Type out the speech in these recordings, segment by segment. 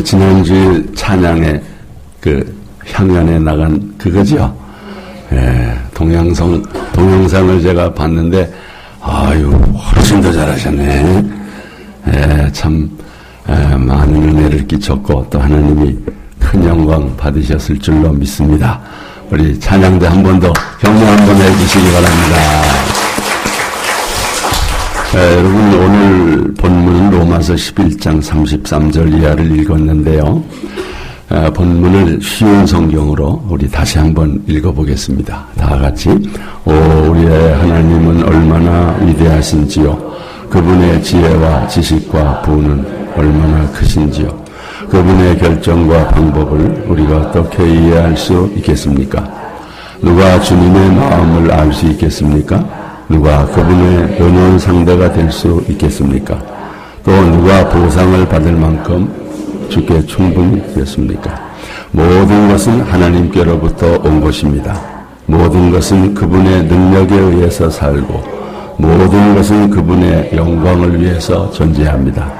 지난주일 찬양에 그 향연에 나간 그거죠. 동영상을 제가 봤는데, 아유, 훨씬 더 잘하셨네. 참, 많은 은혜를 끼쳤고, 또 하나님이 큰 영광 받으셨을 줄로 믿습니다. 우리 찬양대 한 번 더 격려 한 번 해주시기 바랍니다. 여러분, 오늘 본문은 로마서 11장 33절 이하를 읽었는데요. 본문을 쉬운 성경으로 우리 다시 한번 읽어보겠습니다. 다 같이. 우리의 하나님은 얼마나 위대하신지요. 그분의 지혜와 지식과 부는 얼마나 크신지요. 그분의 결정과 방법을 우리가 어떻게 이해할 수 있겠습니까? 누가 주님의 마음을 알 수 있겠습니까? 누가 그분의 연연 상대가 될 수 있겠습니까? 또 누가 보상을 받을 만큼 주께 충분히 되었습니까? 모든 것은 하나님께로부터 온 것입니다. 모든 것은 그분의 능력에 의해서 살고 모든 것은 그분의 영광을 위해서 존재합니다.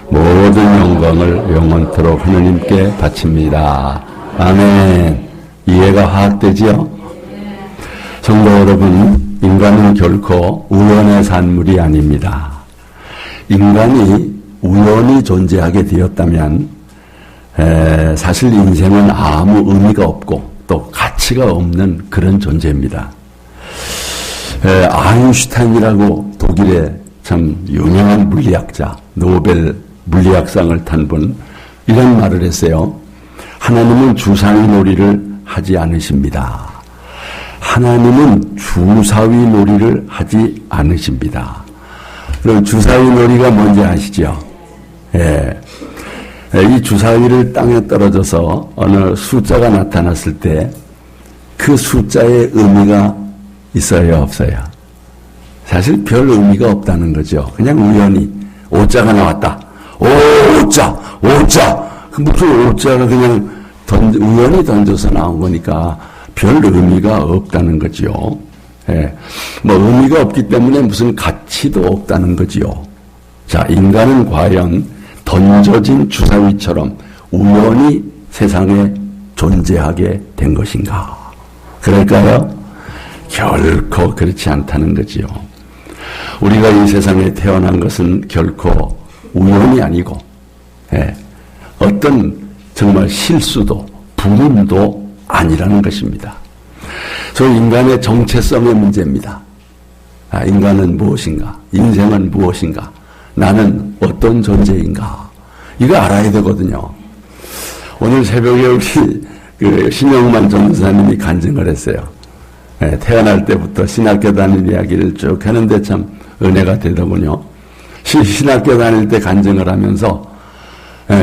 모든 영광을 영원토록 하나님께 바칩니다. 아멘. 이해가 화학되지요? 성도 여러분, 인간은 결코 우연의 산물이 아닙니다. 인간이 우연히 존재하게 되었다면 사실 인생은 아무 의미가 없고 또 가치가 없는 그런 존재입니다. 아인슈타인이라고 독일의 참 유명한 물리학자, 노벨 물리학상을 탄 분, 이런 말을 했어요. 하나님은 주사위 놀이를 하지 않으십니다. 하나님은 주사위 놀이를 하지 않으십니다. 그럼 주사위 놀이가 뭔지 아시죠? 이 주사위를 땅에 떨어져서 어느 숫자가 나타났을 때 그 숫자의 의미가 있어요, 없어요? 사실 별 의미가 없다는 거죠. 그냥 우연히 5자가 나왔다. 오자. 무슨 5자가 그냥 우연히 던져서 나온 거니까 별 의미가 없다는 거지요. 뭐 의미가 없기 때문에 무슨 가치도 없다는 거지요. 자, 인간은 과연 던져진 주사위처럼 우연히 세상에 존재하게 된 것인가? 그럴까요? 결코 그렇지 않다는 거지요. 우리가 이 세상에 태어난 것은 결코 우연이 아니고, 어떤 정말 실수도 불운도 아니라는 것입니다. 저 인간의 정체성의 문제입니다. 인간은 무엇인가? 인생은 무엇인가? 나는 어떤 존재인가? 이거 알아야 되거든요. 오늘 새벽에 우리 신영만 전도사님이 간증을 했어요. 태어날 때부터 신학교 다닐 이야기를 쭉 하는데 참 은혜가 되더군요. 신학교 다닐 때 간증을 하면서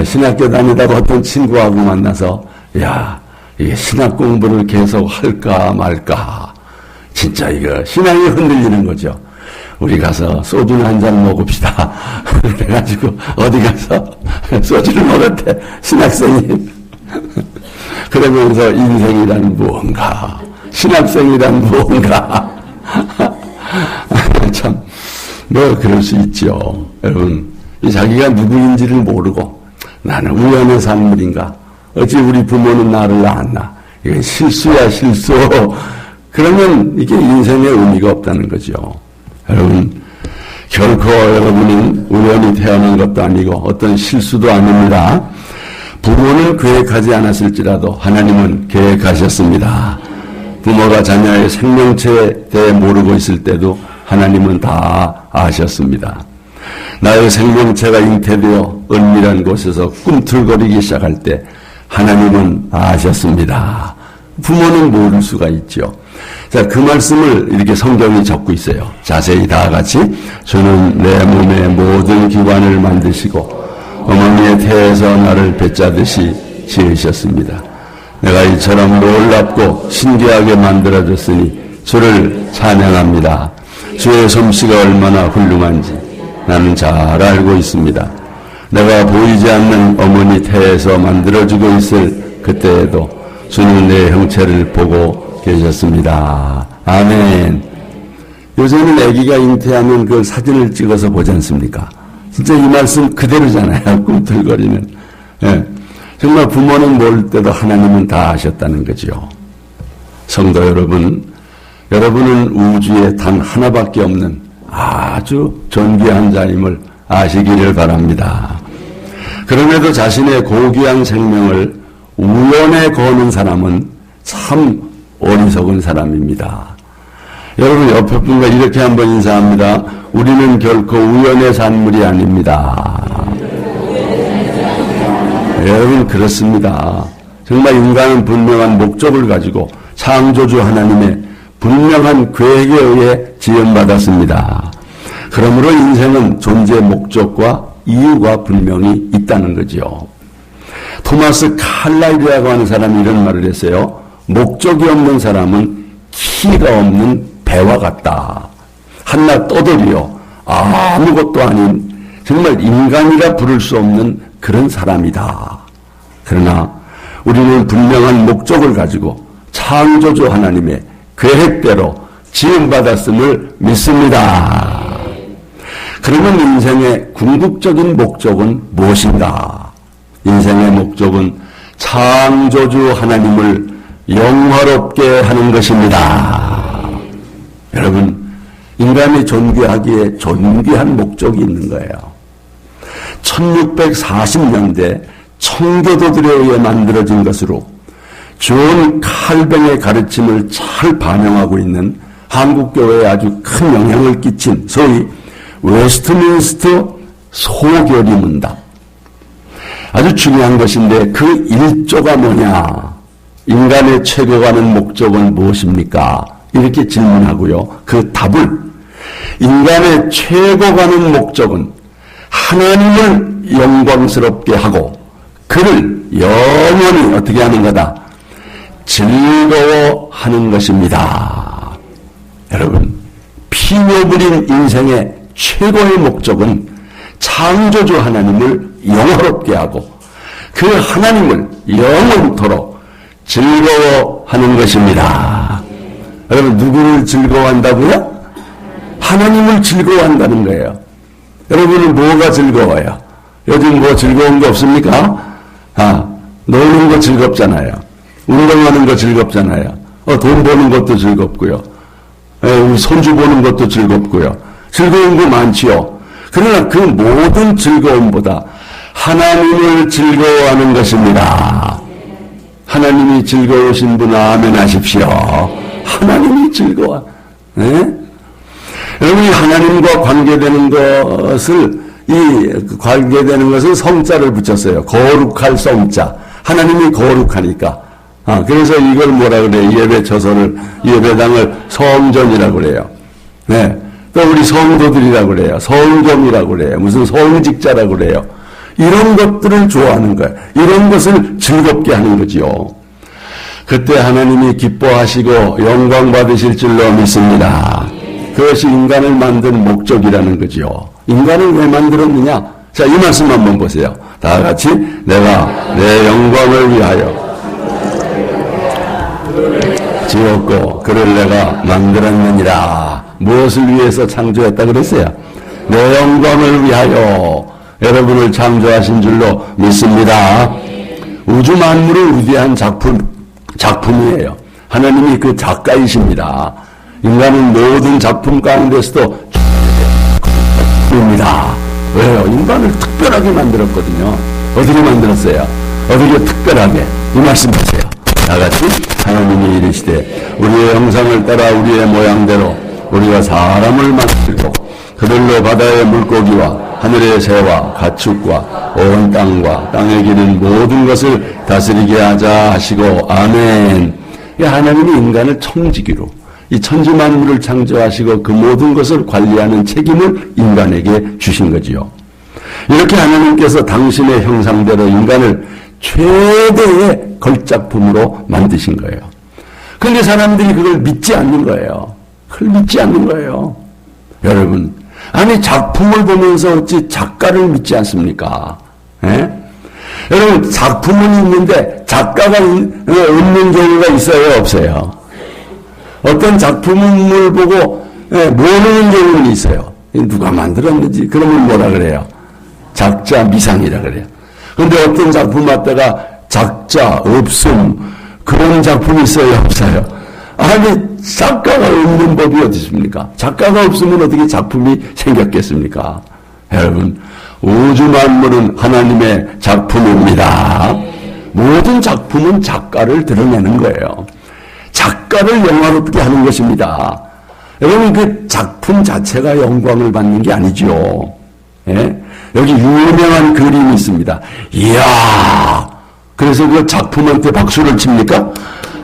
신학교 다니다가 어떤 친구하고 만나서 야, 이게 신학 공부를 계속 할까 말까. 진짜 이거 신앙이 흔들리는 거죠. 우리 가서 소주나 한잔 먹읍시다. 그래가지고 어디 가서 소주를 먹었대. 신학생이. 그러면서 인생이란 무언가, 신학생이란 무언가. 참, 그럴 수 있죠. 여러분, 자기가 누구인지를 모르고 나는 우연의 산물인가? 어찌 우리 부모는 나를 낳았나? 이건 실수야, 실수. 그러면 이게 인생의 의미가 없다는 거죠. 여러분, 결코 여러분은 우연히 태어난 것도 아니고 어떤 실수도 아닙니다. 부모는 계획하지 않았을지라도 하나님은 계획하셨습니다. 부모가 자녀의 생명체에 대해 모르고 있을 때도 하나님은 다 아셨습니다. 나의 생명체가 잉태되어 은밀한 곳에서 꿈틀거리기 시작할 때 하나님은 아셨습니다. 부모는 모를 수가 있죠. 자, 그 말씀을 이렇게 성경이 적고 있어요. 자세히 다 같이. 주는 내 몸의 모든 기관을 만드시고 어머니의 태에서 나를 뱃자듯이 지으셨습니다. 내가 이처럼 놀랍고 신기하게 만들어졌으니 주를 찬양합니다. 주의 솜씨가 얼마나 훌륭한지 나는 잘 알고 있습니다. 내가 보이지 않는 어머니 태에서 만들어지고 있을 그때에도 주는 내 형체를 보고 계셨습니다. 아멘. 요새는 아기가 잉태하면 그 사진을 찍어서 보지 않습니까? 진짜 이 말씀 그대로잖아요. 꿈틀거리는. 예. 정말 부모는 모를 때도 하나님은 다 아셨다는 거죠. 성도 여러분, 여러분은 우주에 단 하나밖에 없는 아주 존귀한 자임을 아시기를 바랍니다. 그럼에도 자신의 고귀한 생명을 우연에 거는 사람은 참 어리석은 사람입니다. 여러분 옆에 분과 이렇게 한번 인사합니다. 우리는 결코 우연의 산물이 아닙니다. 여러분 그렇습니다. 정말 인간은 분명한 목적을 가지고 창조주 하나님의 분명한 계획에 의해 지음받았습니다. 그러므로 인생은 존재 목적과 이유가 분명히 있다는 거죠. 토마스 칼라일이라고 하는 사람이 이런 말을 했어요. 목적이 없는 사람은 키가 없는 배와 같다. 한낱 떠돌이요. 아무것도 아닌 정말 인간이라 부를 수 없는 그런 사람이다. 그러나 우리는 분명한 목적을 가지고 창조주 하나님의 계획대로 지음받았음을 믿습니다. 그러면 인생의 궁극적인 목적은 무엇인가? 인생의 목적은 창조주 하나님을 영화롭게 하는 것입니다. 여러분, 인간이 존귀하기에 존귀한 목적이 있는 거예요. 1640년대 청교도들에 의해 만들어진 것으로 존 칼뱅의 가르침을 잘 반영하고 있는 한국교회에 아주 큰 영향을 끼친 소위 웨스트민스터 소결의 문답. 아주 중요한 것인데 그 1조가 뭐냐? 인간의 최고가는 목적은 무엇입니까? 이렇게 질문하고요. 그 답을 인간의 최고가는 목적은 하나님을 영광스럽게 하고 그를 영원히 어떻게 하는 거다? 즐거워하는 것입니다. 여러분, 피녀부린 인생의 최고의 목적은 창조주 하나님을 영화롭게 하고 그 하나님을 영원토록 즐거워하는 것입니다. 여러분, 누구를 즐거워한다고요? 하나님을 즐거워한다는 거예요. 여러분은 뭐가 즐거워요? 요즘 뭐 즐거운 거 없습니까? 노는 거 즐겁잖아요. 운동하는 거 즐겁잖아요. 돈 버는 것도 즐겁고요. 우리 손주 보는 것도 즐겁고요. 즐거운 거 많지요. 그러나 그 모든 즐거움보다 하나님을 즐거워하는 것입니다. 하나님이 즐거우신 분 아멘 하십시오. 하나님이 즐거워. 네? 여러분이 하나님과 관계되는 것을 성자를 붙였어요. 거룩할 성자. 하나님이 거룩하니까. 그래서 이걸 뭐라 그래요? 예배당을 성전이라고 그래요. 네. 또 우리 성도들이라고 그래요. 성경이라고 그래요. 무슨 성직자라고 그래요. 이런 것들을 좋아하는 거예요. 이런 것을 즐겁게 하는 거지요. 그때 하나님이 기뻐하시고 영광 받으실 줄로 믿습니다. 그것이 인간을 만든 목적이라는 거지요. 인간을 왜 만들었느냐? 자, 이 말씀 한번 보세요. 다 같이 내가 내 영광을 위하여 지었고 그를 내가 만들었느니라. 무엇을 위해서 창조했다 그랬어요? 내 영광을 위하여 여러분을 창조하신 줄로 믿습니다. 우주 만물은 위대한 작품이에요. 하나님이 그 작가이십니다. 인간은 모든 작품 가운데서도 입니다. 왜요? 인간을 특별하게 만들었거든요. 어떻게 만들었어요? 어떻게 특별하게? 이 말씀 보세요. 다같이 하나님이 이르시되 우리의 형상을 따라 우리의 모양대로 우리가 사람을 만들고 그들로 바다의 물고기와 하늘의 새와 가축과 온 땅과 땅에 기는 모든 것을 다스리게 하자 하시고 아멘. 하나님이 인간을 청지기로 이 천지만물을 창조하시고 그 모든 것을 관리하는 책임을 인간에게 주신 거지요. 이렇게 하나님께서 당신의 형상대로 인간을 최대의 걸작품으로 만드신 거예요. 그런데 사람들이 그걸 믿지 않는 거예요. 그걸 믿지 않는 거예요. 여러분, 아니 작품을 보면서 어찌 작가를 믿지 않습니까? 예? 여러분, 작품은 있는데 작가가 없는 경우가 있어요, 없어요? 어떤 작품을 보고 모르는 경우는 있어요. 누가 만들었는지 그러면 뭐라 그래요? 작자 미상이라 그래요. 그런데 어떤 작품마다가 작자, 없음, 그런 작품이 있어요, 없어요? 아니, 작가가 없는 법이 어디 있습니까? 작가가 없으면 어떻게 작품이 생겼겠습니까? 여러분, 우주 만물은 하나님의 작품입니다. 모든 작품은 작가를 드러내는 거예요. 작가를 영화롭게 하는 것입니다. 여러분, 그 작품 자체가 영광을 받는 게 아니죠. 예? 여기 유명한 그림이 있습니다. 이야! 그래서 그 작품한테 박수를 칩니까?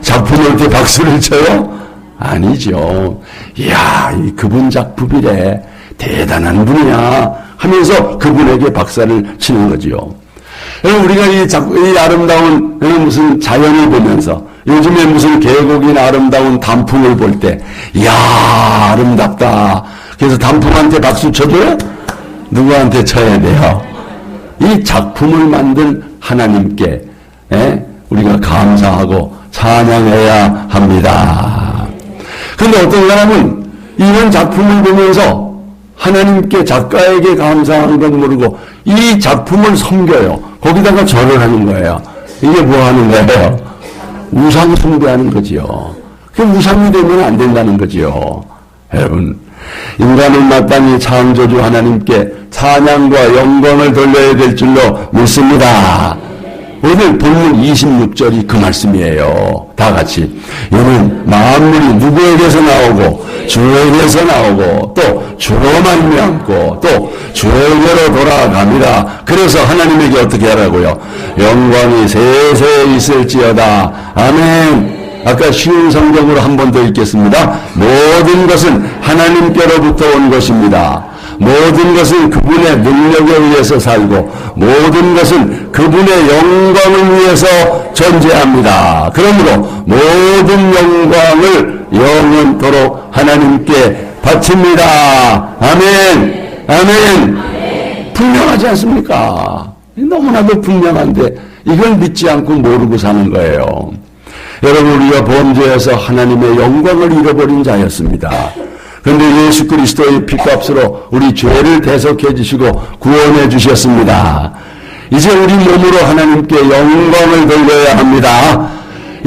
작품한테 박수를 쳐요? 아니죠. 이야, 그분 작품이래. 대단한 분이야. 하면서 그분에게 박수를 치는 거지요. 여러분, 우리가 이 아름다운 무슨 자연을 보면서 요즘에 무슨 계곡이나 아름다운 단풍을 볼 때, 이야, 아름답다. 그래서 단풍한테 박수 쳐줘요? 누구한테 쳐야 돼요? 이 작품을 만든 하나님께 우리가 감사하고 찬양해야 합니다. 그런데 어떤 사람은 이런 작품을 보면서 하나님께 작가에게 감사하는 건 모르고 이 작품을 섬겨요. 거기다가 절을 하는 거예요. 이게 뭐 하는 거예요? 우상 숭배하는 거지요. 그게 우상이 되면 안 된다는 거지요. 여러분, 인간은 마땅히 창조주 하나님께 찬양과 영광을 돌려야 될 줄로 믿습니다. 오늘 본문 26절이 그 말씀이에요. 다 같이. 이는 만물이 누구에게서 나오고 주에게서 나오고 또 주로 말미암고 또 주에게로 돌아갑니다. 그래서 하나님에게 어떻게 하라고요? 영광이 세세 있을지어다. 아멘. 아까 쉬운 성경으로 한 번 더 읽겠습니다. 모든 것은 하나님께로부터 온 것입니다. 모든 것은 그분의 능력에 의해서 살고 모든 것은 그분의 영광을 위해서 존재합니다. 그러므로 모든 영광을 영원토록 하나님께 바칩니다. 아멘. 아멘. 분명하지 않습니까? 너무나도 분명한데 이걸 믿지 않고 모르고 사는 거예요. 여러분, 우리가 범죄해서 하나님의 영광을 잃어버린 자였습니다. 그런데 예수 그리스도의 피값으로 우리 죄를 대속해 주시고 구원해 주셨습니다. 이제 우리 몸으로 하나님께 영광을 돌려야 합니다.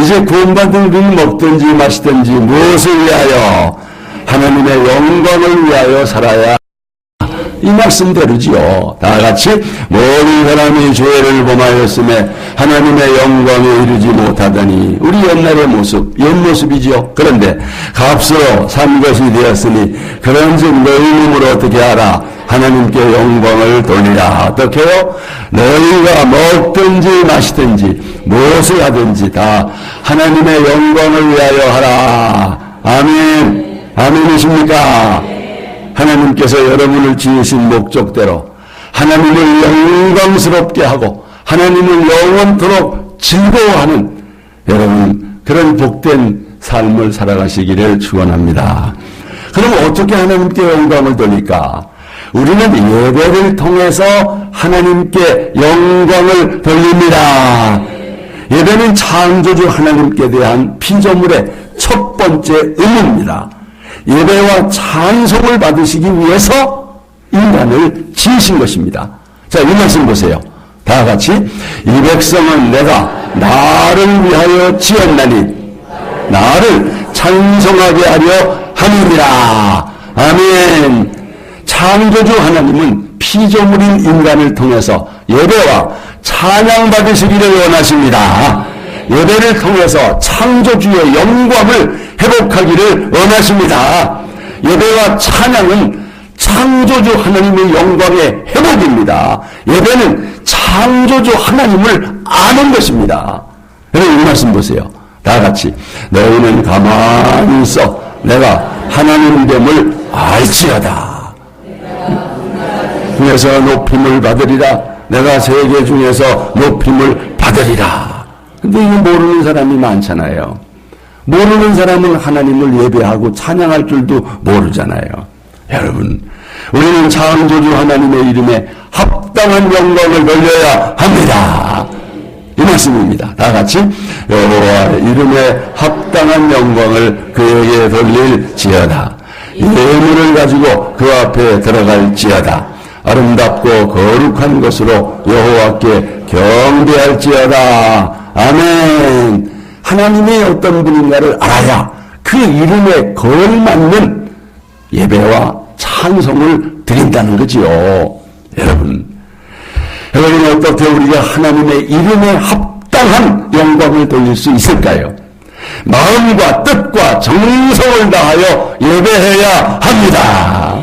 이제 구원받은 우리는 먹든지 마시든지 무엇을 위하여? 하나님의 영광을 위하여 살아야 이 말씀대로지요. 다 같이 모든 사람이 죄를 범하였음에 하나님의 영광에 이르지 못하더니 우리 옛날의 모습, 옛모습이지요. 그런데 값으로 산 것이 되었으니 그런즉 너희 몸으로 어떻게 하라? 하나님께 영광을 돌리라. 어떻게요? 너희가 먹든지 마시든지 무엇을 하든지 다 하나님의 영광을 위하여 하라. 아멘. 아멘이십니까? 하나님께서 여러분을 지으신 목적대로 하나님을 영광스럽게 하고 하나님을 영원토록 즐거워하는 여러분 그런 복된 삶을 살아가시기를 축원합니다. 그럼 어떻게 하나님께 영광을 돌릴까? 우리는 예배를 통해서 하나님께 영광을 돌립니다. 예배는 창조주 하나님께 대한 피조물의 첫 번째 의무입니다. 예배와 찬송을 받으시기 위해서 인간을 지으신 것입니다. 자, 이 말씀 보세요. 다 같이. 이 백성은 내가 나를 위하여 지었나니 나를 찬송하게 하려 함이니라. 아멘. 창조주 하나님은 피조물인 인간을 통해서 예배와 찬양 받으시기를 원하십니다. 예배를 통해서 창조주의 영광을 회복하기를 원하십니다. 예배와 찬양은 창조주 하나님의 영광의 회복입니다. 예배는 창조주 하나님을 아는 것입니다. 여러분 이 말씀 보세요. 다 같이. 너희는 가만히 있어 내가 하나님 됨을 알지어다. 중에서 높임을 받으리라. 내가 세계 중에서 높임을 받으리라. 근데 이거 모르는 사람이 많잖아요. 모르는 사람은 하나님을 예배하고 찬양할 줄도 모르잖아요. 여러분, 우리는 창조주 하나님의 이름에 합당한 영광을 돌려야 합니다. 이 말씀입니다. 다 같이. 여호와 이름에 합당한 영광을 그에게 돌릴지어다. 예물을 가지고 그 앞에 들어갈지어다. 아름답고 거룩한 것으로 여호와께 경배할지어다. 아멘. 하나님이 어떤 분인가를 알아야 그 이름에 걸맞는 예배와 찬송을 드린다는 거지요. 여러분 어떻게 우리가 하나님의 이름에 합당한 영광을 돌릴 수 있을까요? 마음과 뜻과 정성을 다하여 예배해야 합니다.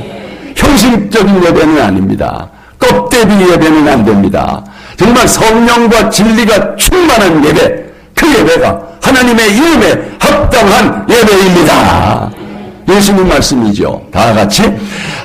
형식적인 예배는 아닙니다. 껍데기 예배는 안 됩니다. 정말 성령과 진리가 충만한 예배, 그 예배가 하나님의 이름에 합당한 예배입니다. 예수님 말씀이죠. 다 같이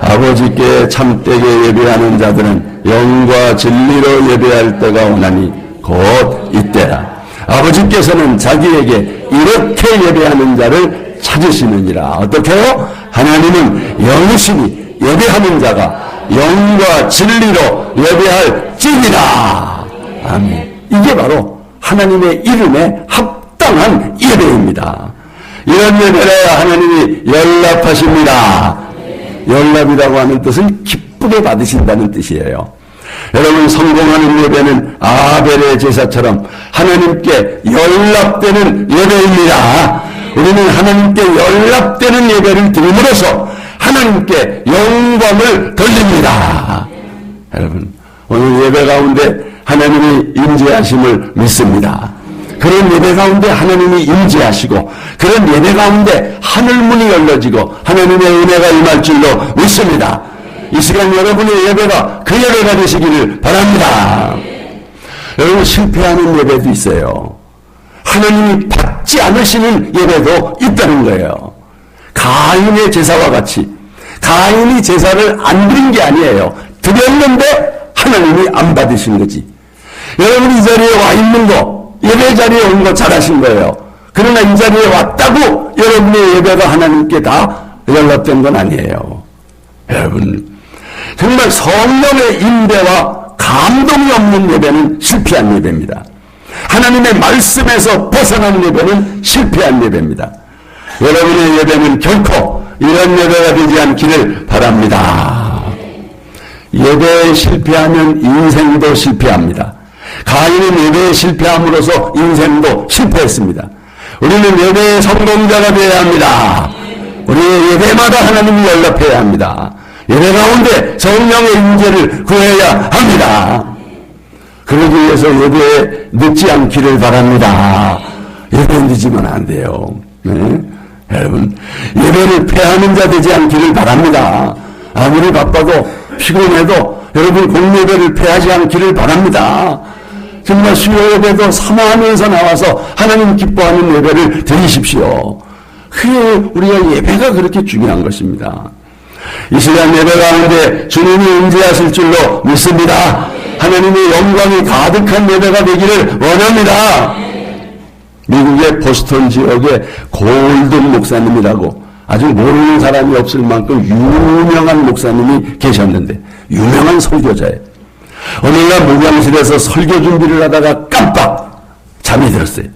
아버지께 참되게 예배하는 자들은 영과 진리로 예배할 때가 오나니 곧 이때라. 아버지께서는 자기에게 이렇게 예배하는 자를 찾으시느니라. 어떻게요? 하나님은 영이시니 예배하는 자가 영과 진리로 예배할지니라. 아멘. 이게 바로 하나님의 이름에 합당한 예배입니다. 이런 예배를 하나님이 연락하십니다. 연락이라고 하는 뜻은 기쁘게 받으신다는 뜻이에요. 여러분, 성공하는 예배는 아벨의 제사처럼 하나님께 연락되는 예배입니다. 우리는 하나님께 연락되는 예배를 드림으로써 하나님께 영광을 돌립니다. 여러분, 오늘 예배 가운데 하나님이 임재하심을 믿습니다. 그런 예배 가운데 하나님이 임재하시고 그런 예배 가운데 하늘문이 열려지고 하나님의 은혜가 임할 줄로 믿습니다. 이 시간 여러분의 예배가 그 예배가 되시기를 바랍니다. 여러분, 실패하는 예배도 있어요. 하나님이 받지 않으시는 예배도 있다는 거예요. 가인의 제사와 같이 가인이 제사를 안 드린 게 아니에요. 드렸는데 하나님이 안 받으신 거지. 여러분, 이 자리에 와 있는 거, 예배 자리에 온 거 잘하신 거예요. 그러나 이 자리에 왔다고 여러분의 예배가 하나님께 다 연락된 건 아니에요. 여러분, 정말 성령의 임재와 감동이 없는 예배는 실패한 예배입니다. 하나님의 말씀에서 벗어난 예배는 실패한 예배입니다. 여러분의 예배는 결코 이런 예배가 되지 않기를 바랍니다. 예배에 실패하면 인생도 실패합니다. 가인은 예배에 실패함으로써 인생도 실패했습니다. 우리는 예배의 성공자가 되어야 합니다. 우리의 예배마다 하나님이 연락해야 합니다. 예배 가운데 성령의 임재를 구해야 합니다. 그러기 위해서 예배에 늦지 않기를 바랍니다. 예배 늦으면 안 돼요. 네? 여러분, 예배를 패하는 자 되지 않기를 바랍니다. 아무리 바빠도 피곤해도 여러분 공예배를 패하지 않기를 바랍니다. 정말 수요 예배도 사모하면서 나와서 하나님 기뻐하는 예배를 드리십시오. 그게 우리가 예배가 그렇게 중요한 것입니다. 이 시간 예배 가운데 주님이 임재하실 줄로 믿습니다. 하나님의 영광이 가득한 예배가 되기를 원합니다. 미국의 보스턴 지역에 골든 목사님이라고 아주 모르는 사람이 없을 만큼 유명한 목사님이 계셨는데, 유명한 설교자예요. 어느 날 목양실에서 설교 준비를 하다가 깜빡 잠이 들었어요.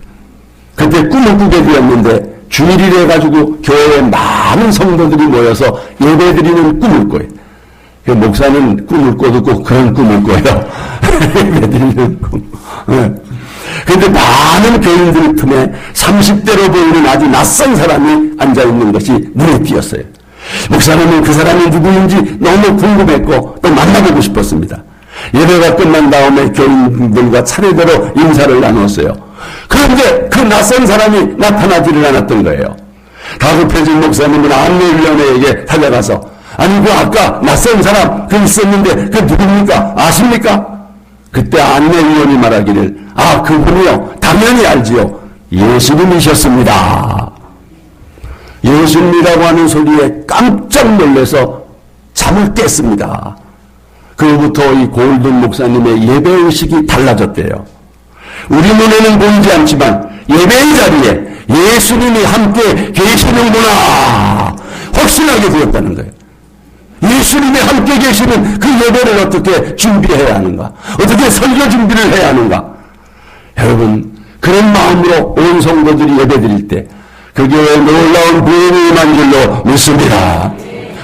그때 꿈을 꾸게 되었는데 주일이라 해가지고 교회에 많은 성도들이 모여서 예배드리는 꿈을 꿔요. 그 목사는 꿈을 꿔도 꼭 그런 꿈을 꿔요. 예배드리는 꿈. 그런데 많은 교인들 틈에 30대로 보이는 아주 낯선 사람이 앉아있는 것이 눈에 띄었어요. 목사님은 그 사람이 누구인지 너무 궁금했고 또 만나보고 싶었습니다. 예배가 끝난 다음에 교인들과 차례대로 인사를 나눴어요. 그런데 그 낯선 사람이 나타나지를 않았던 거예요. 다급해진 목사님은 안내위원회에게 달려가서, 아니 그 아까 낯선 사람 그 있었는데 그 누굽니까? 아십니까? 그때 안내위원이 말하기를, 아 그분이요, 당연히 알지요, 예수님이셨습니다. 예수님이라고 하는 소리에 깜짝 놀라서 잠을 깼습니다. 그로부터 이 골든 목사님의 예배의식이 달라졌대요. 우리 눈에는 보이지 않지만 예배의 자리에 예수님이 함께 계시는구나 확신하게 되었다는 거예요. 예수님이 함께 계시는 그 예배를 어떻게 준비해야 하는가, 어떻게 설교 준비를 해야 하는가. 여러분, 그런 마음으로 온 성도들이 예배드릴 때 그 교회에 놀라운 부흥이 임한 줄로 믿습니다.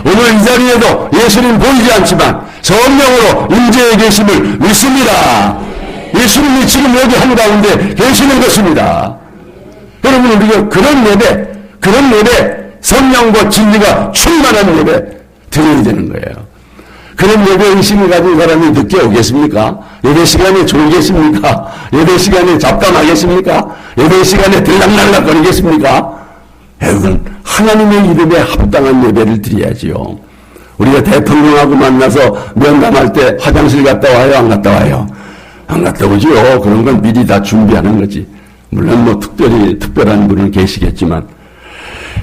오늘 이 자리에도 예수님 보이지 않지만 성령으로 임재해 계심을 믿습니다. 예수님이 지금 여기 한가운데 계시는 것입니다. 여러분, 우리가 그런 예배, 성령과 진리가 충만한 예배 드려야 되는 거예요. 그런 예배 의심을 가진 사람이 늦게 오겠습니까? 예배 시간에 졸겠습니까? 예배 시간에 잡담하겠습니까? 예배 시간에 들락날락거리겠습니까? 여러분, 하나님의 이름에 합당한 예배를 드려야지요. 우리가 대통령하고 만나서 면담할 때 화장실 갔다 와요? 안 갔다 와요? 안 갔다 오죠. 그런 건 미리 다 준비하는 거지. 물론 뭐 특별한 분은 계시겠지만,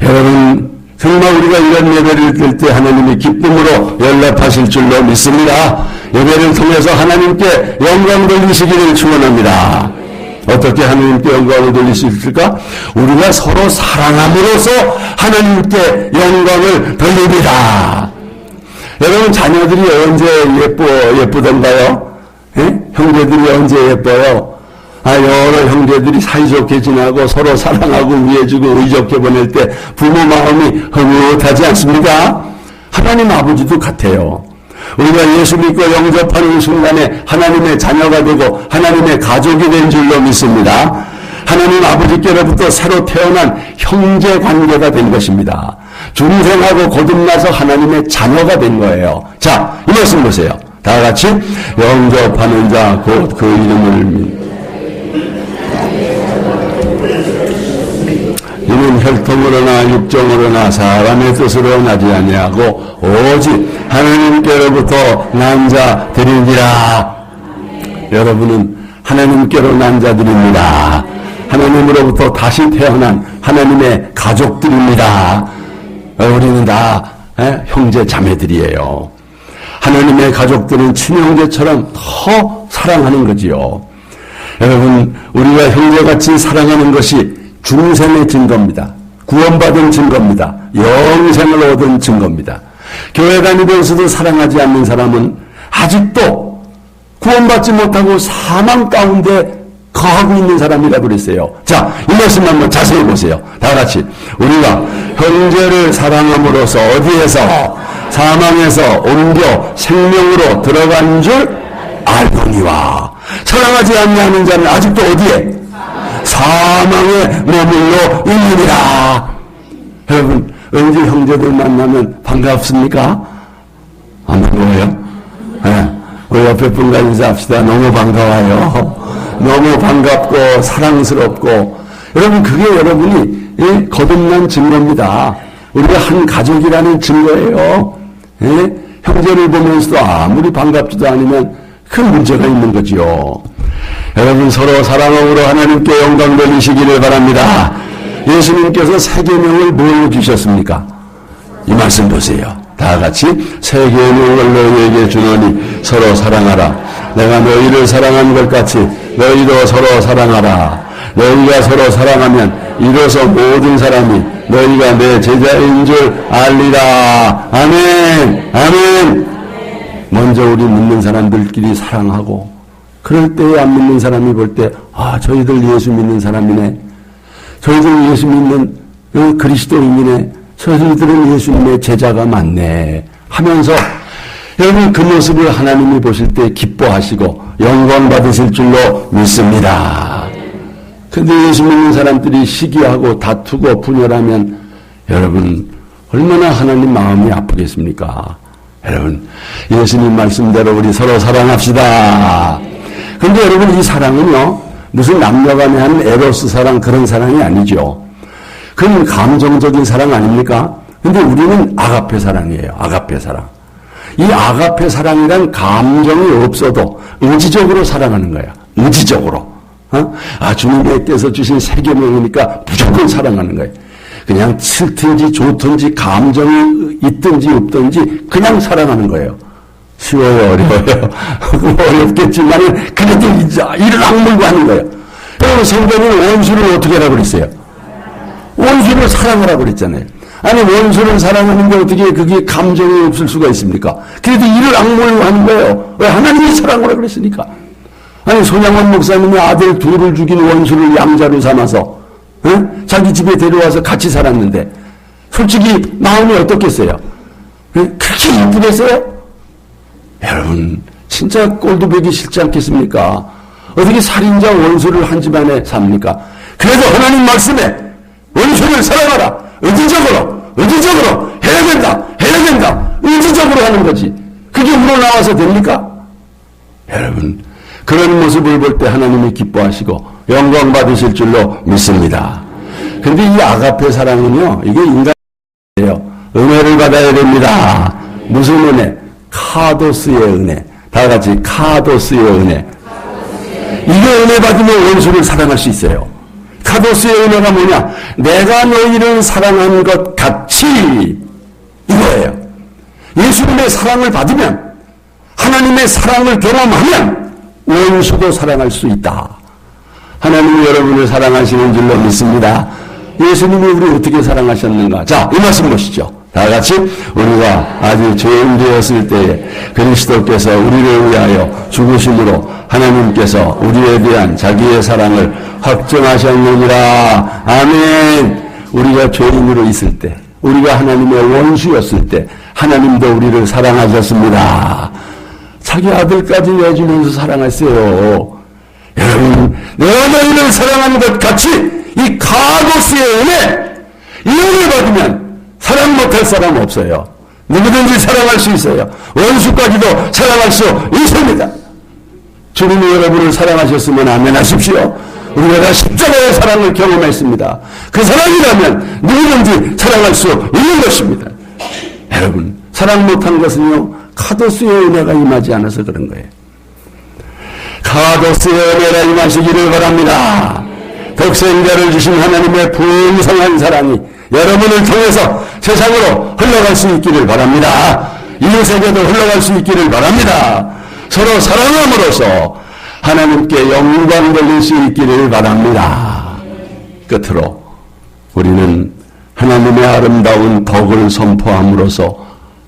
여러분, 정말 우리가 이런 예배를 드릴 때 하나님이 기쁨으로 연락하실 줄로 믿습니다. 예배를 통해서 하나님께 영광 돌리시기를 축원합니다. 어떻게 하나님께 영광을 돌릴 수 있을까? 우리가 서로 사랑함으로써 하나님께 영광을 돌립니다. 여러분, 자녀들이 언제 예쁘던가요? 예? 형제들이 언제 예뻐요? 여러 형제들이 사이좋게 지나고 서로 사랑하고 위해주고 의좋게 보낼 때 부모 마음이 흐뭇하지 않습니까? 하나님 아버지도 같아요. 우리가 예수 믿고 영접하는 순간에 하나님의 자녀가 되고 하나님의 가족이 된 줄로 믿습니다. 하나님 아버지께로부터 새로 태어난 형제 관계가 된 것입니다. 중생하고 거듭나서 하나님의 자녀가 된 거예요. 자, 이 말씀 보세요. 다 같이 영접하는 자 곧 그 이름을 이는 혈통으로나 육정으로나 사람의 뜻으로 나지 아니하고 오직 하나님께로부터 난 자들이니라. 여러분은 하나님께로 난 자들입니다. 하나님으로부터 다시 태어난 하나님의 가족들입니다. 우리는 다 형제 자매들이에요. 하나님의 가족들은 친형제처럼 더 사랑하는 거지요. 여러분, 우리가 형제같이 사랑하는 것이 중생의 증거입니다. 구원받은 증거입니다. 영생을 얻은 증거입니다. 교회 다니면서도 사랑하지 않는 사람은 아직도 구원받지 못하고 사망 가운데 거하고 있는 사람이라고 그랬어요. 자, 이 말씀 한번 자세히 보세요. 다 같이. 우리가 형제를 사랑함으로써 어디에서? 사망에서 옮겨 생명으로 들어간 줄 알거니와. 사랑하지 않는 자는 아직도 어디에? 사망에 머물러 있느니라. 여러분, 언제 형제들 만나면 반갑습니까? 안 반가워요? 네. 우리 옆에 분과 인사합시다. 너무 반가워요. 너무 반갑고 사랑스럽고. 여러분, 그게 여러분이 거듭난 증거입니다. 우리가 한 가족이라는 증거예요. 형제를 보면서도 아무리 반갑지도 않으면 큰 문제가 있는 거지요. 여러분, 서로 사랑함으로 하나님께 영광 돌리시기를 바랍니다. 예수님께서 세 계명을 뭘로 주셨습니까? 이 말씀 보세요. 다 같이 세 계명을 너희에게 주노니 서로 사랑하라. 내가 너희를 사랑한 것 같이 너희도 서로 사랑하라. 너희가 서로 사랑하면 이로써 모든 사람이 너희가 내 제자인 줄 알리라. 아멘. 아멘. 먼저 우리 믿는 사람들끼리 사랑하고, 그럴 때에 안 믿는 사람이 볼 때, 저희들 예수 믿는 사람이네. 저희들 예수 믿는 그리스도인이네. 저희들은 예수님의 제자가 맞네. 하면서 여러분, 그 모습을 하나님이 보실 때 기뻐하시고 영광 받으실 줄로 믿습니다. 근데 예수 믿는 사람들이 시기하고 다투고 분열하면 여러분, 얼마나 하나님 마음이 아프겠습니까? 여러분, 예수님 말씀대로 우리 서로 사랑합시다. 근데 여러분, 이 사랑은요, 무슨 남녀간에 하는 에로스 사랑, 그런 사랑이 아니죠. 그건 감정적인 사랑 아닙니까? 근데 우리는 아가페 사랑이에요. 아가페 사랑. 이 아가페 사랑이란 감정이 없어도 의지적으로 사랑하는 거야. 의지적으로. 주님께서 주신 세 계명이니까 무조건 사랑하는 거예요. 그냥 싫든지 좋든지 감정이 있든지 없든지 그냥 사랑하는 거예요. 쉬워요, 어려워요? 어렵겠지만 그래도 이를 악물고 하는 거예요. 그리고 성경은 원수를 어떻게 하라고 그랬어요? 원수를 사랑하라고 그랬잖아요. 아니, 원수를 사랑하는데 어떻게 그게 감정이 없을 수가 있습니까? 그래도 이를 악물고 하는 거예요. 왜? 하나님이 사랑하라고 그랬으니까. 아니, 손양원 목사님이 아들 둘을 죽인 원수를 양자로 삼아서 자기 집에 데려와서 같이 살았는데 솔직히 마음이 어떻겠어요? 그렇게 이쁘겠어요? 여러분, 진짜 꼴도 보기 싫지 않겠습니까? 어떻게 살인자 원수를 한 집안에 삽니까? 그래도 하나님 말씀에 원수를 사랑하라. 의지적으로 해야 된다. 의지적으로 하는 거지. 그게 우러나와서 됩니까? 여러분, 그런 모습을 볼 때 하나님이 기뻐하시고 영광 받으실 줄로 믿습니다. 그런데 이 아가페 사랑은요, 이게 인간이에요. 은혜를 받아야 됩니다. 무슨 은혜? 카도스의 은혜. 다 같이 카도스의 은혜. 이게 은혜 받으면 원수를 사랑할 수 있어요. 카도스의 은혜가 뭐냐? 내가 너희를 사랑한 것 같이, 이거예요. 예수님의 사랑을 받으면, 하나님의 사랑을 경험하면 원수도 사랑할 수 있다. 하나님이 여러분을 사랑하시는 줄로 믿습니다. 예수님이 우리 어떻게 사랑하셨는가? 자, 이 말씀 보시죠. 다 같이 우리가 아주 죄인 되었을 때에 그리스도께서 우리를 위하여 죽으심으로 하나님께서 우리에 대한 자기의 사랑을 확정하셨느니라. 아멘. 우리가 죄인으로 있을 때, 우리가 하나님의 원수였을 때 하나님도 우리를 사랑하셨습니다. 자기 아들까지 내주면서 사랑했어요. 여러분, 내가 너희를 사랑하는 것 같이 이 카도스의 은혜, 이 은혜 받으면 사랑 못할 사람 없어요. 누구든지 사랑할 수 있어요. 원수까지도 사랑할 수 있습니다. 주님이 여러분을 사랑하셨으면 아멘 하십시오. 우리가 다 십자가의 사랑을 경험했습니다. 그 사랑이라면 누구든지 사랑할 수 있는 것입니다. 여러분, 사랑 못한 것은요, 카도스의 은혜가 임하지 않아서 그런 거예요. 카도스의 은혜가 임하시기를 바랍니다. 독생자를 주신 하나님의 풍성한 사랑이 여러분을 통해서 세상으로 흘러갈 수 있기를 바랍니다. 이웃에게도 흘러갈 수 있기를 바랍니다. 서로 사랑함으로써 하나님께 영광 돌릴 수 있기를 바랍니다. 끝으로 우리는 하나님의 아름다운 덕을 선포함으로써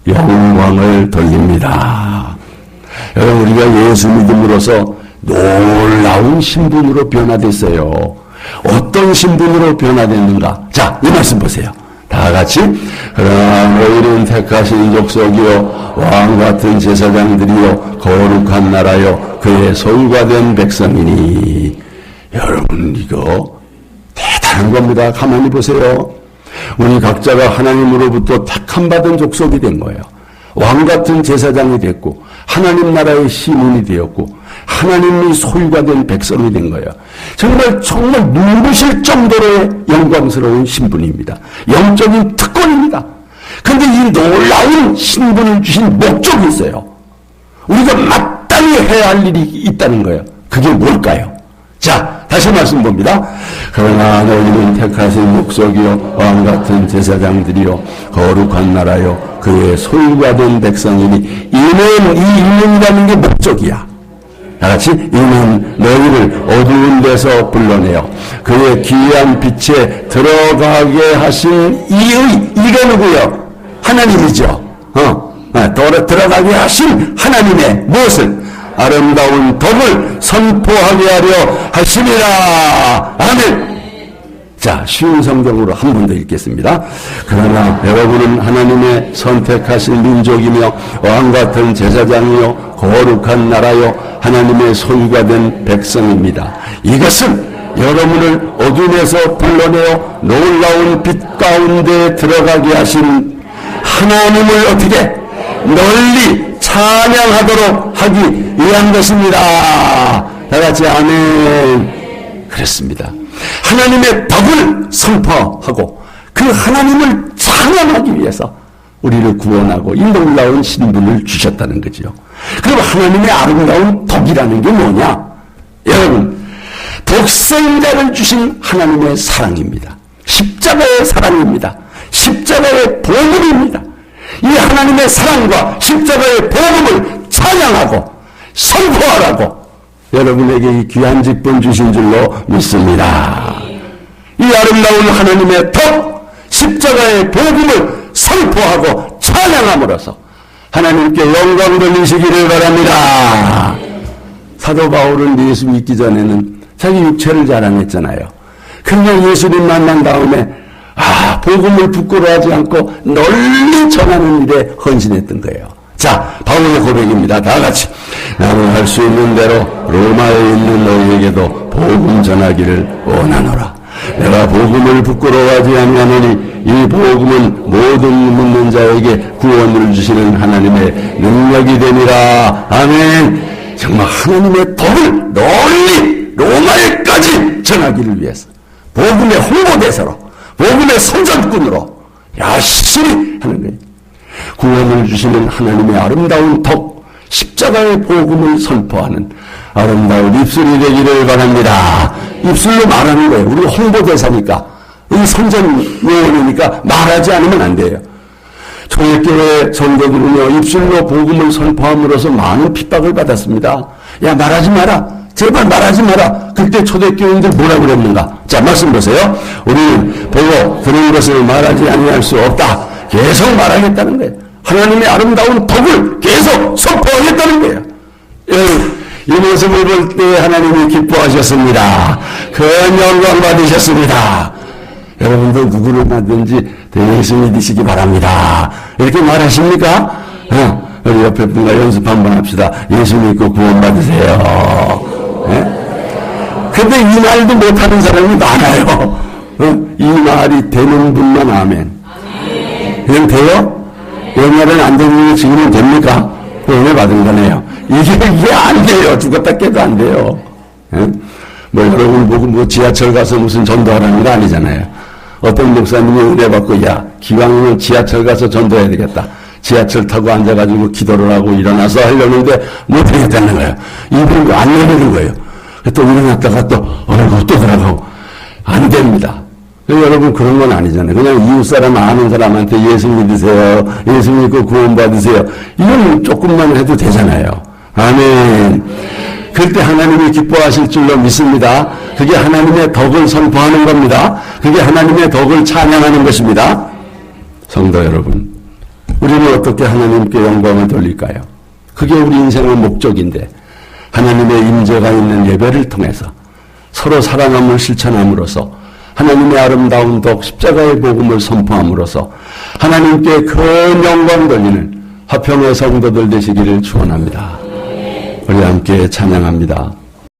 영광을 돌립니다. 여러분, 우리가 예수 믿음으로써 놀라운 신분으로 변화됐어요. 어떤 신분으로 변화됐는가? 자, 이 말씀 보세요. 다 같이. 그러나 너희는 택하신 족속이요 왕 같은 제사장들이요 거룩한 나라요 그의 소유가 된 백성이니. 여러분, 이거 대단한 겁니다. 가만히 보세요. 우리 각자가 하나님으로부터 택함받은 족속이 된 거예요. 왕 같은 제사장이 됐고 하나님 나라의 시민이 되었고 하나님이 소유가 된 백성이 된 거예요. 정말 눈부실 정도로의 영광스러운 신분입니다. 영적인 특권입니다. 그런데 이 놀라운 신분을 주신 목적이 있어요. 우리가 마땅히 해야 할 일이 있다는 거예요. 그게 뭘까요? 자, 다시 말씀 봅니다. 그러나 너희는 택하신 목적이요 왕 같은 제사장들이요 거룩한 나라요 그의 소유가 된 백성이니. 이는 게 목적이야. 다같이 이는 너희를 어두운 데서 불러내어 그의 귀한 빛에 들어가게 하신 이가 누구요? 하나님이죠. 들어가게 하신 하나님의 무엇을? 아름다운 덕을 선포하게 하려 하심이라. 아멘. 자, 쉬운 성경으로 한 번 더 읽겠습니다. 그러나 여러분은 하나님의 선택하신 민족이며 왕같은 제사장이요 거룩한 나라요 하나님의 소유가 된 백성입니다. 이것은 여러분을 어둠에서 불러내어 놀라운 빛 가운데 들어가게 하신 하나님을 어떻게 널리 찬양하도록 하기 위한 것입니다. 다같이 아멘. 그렇습니다. 하나님의 덕을 선포하고 그 하나님을 찬양하기 위해서 우리를 구원하고 이 놀라운 신분을 주셨다는 거죠. 그럼 하나님의 아름다운 덕이라는 게 뭐냐? 여러분, 독생자를 주신 하나님의 사랑입니다. 십자가의 사랑입니다. 십자가의 복음입니다. 이 하나님의 사랑과 십자가의 복음을 찬양하고 선포하라고 여러분에게 이 귀한 직분 주신 줄로 믿습니다. 이 아름다운 하나님의 덕, 십자가의 복음을 선포하고 찬양함으로써 하나님께 영광 돌리시기를 바랍니다. 사도 바울은 예수 믿기 전에는 자기 육체를 자랑했잖아요. 그냥 예수님 만난 다음에 복음을 부끄러워하지 않고 널리 전하는 일에 헌신했던 거예요. 자, 자, 바울의 고백입니다. 다 같이. 나는 할 수 있는 대로 로마에 있는 너희에게도 복음 전하기를 원하노라. 내가 복음을 부끄러워하지 아니하노니 이 복음은 모든 묻는 자에게 구원을 주시는 하나님의 능력이 되니라. 아멘. 정말 하나님의 덕을 널리 로마에까지 전하기를 위해서 복음의 홍보대사로, 복음의 선전꾼으로 열심히 하는 거예요. 구원을 주시는 하나님의 아름다운 덕, 십자가의 복음을 선포하는 아름다운 입술이 되기를 바랍니다. 입술로 말하는 거예요. 우리 홍보대사니까, 이 선전요원이니까 말하지 않으면 안 돼요. 초대교회 성도들은요, 입술로 복음을 선포함으로써 많은 핍박을 받았습니다. 야, 말하지 마라. 제발 말하지 마라. 그때 초대교인들 뭐라 그랬는가? 자, 말씀 보세요. 우리는 보고 그런 것을 말하지 아니할 수 없다. 계속 말하겠다는 거예요. 하나님의 아름다운 덕을 계속 선포하겠다는 거예요. 이 모습을 볼 때 하나님이 기뻐하셨습니다. 큰 영광 받으셨습니다. 여러분도 누구를 받든지 예수 믿으시기 바랍니다. 이렇게 말하십니까? 우리 옆에 분과 연습 한번 합시다. 예수 믿고 구원 받으세요. 근데 이 말도 못하는 사람이 많아요. 이 말이 되는 분만 아멘. 그냥 돼요? 이 말은 안 되는 게 지금은 됩니까? 구원을 받은 거네요. 이게 안 돼요. 죽었다 깨도 안 돼요. 뭐 여러분 보고 뭐 지하철 가서 무슨 전도하라는 거 아니잖아요. 어떤 목사님이 은혜 받고, 야, 기왕이면 지하철 가서 전도해야 되겠다. 지하철 타고 앉아가지고 기도를 하고 일어나서 하려는데 못하겠다는 거예요. 이분이 안 내리는 거예요. 또 일어났다가 또 들어가고. 안 됩니다. 여러분 그런 건 아니잖아요. 그냥 이웃사람 아는 사람한테 예수 믿으세요. 예수 믿고 구원 받으세요. 이건 조금만 해도 되잖아요. 아멘. 그때 하나님이 기뻐하실 줄로 믿습니다. 그게 하나님의 덕을 선포하는 겁니다. 그게 하나님의 덕을 찬양하는 것입니다. 성도 여러분, 우리는 어떻게 하나님께 영광을 돌릴까요? 그게 우리 인생의 목적인데, 하나님의 임재가 있는 예배를 통해서 서로 사랑함을 실천함으로써 하나님의 아름다운 덕 십자가의 복음을 선포함으로써 하나님께 큰 영광 돌리는 화평의 성도들 되시기를 축원합니다. 우리 함께 찬양합니다.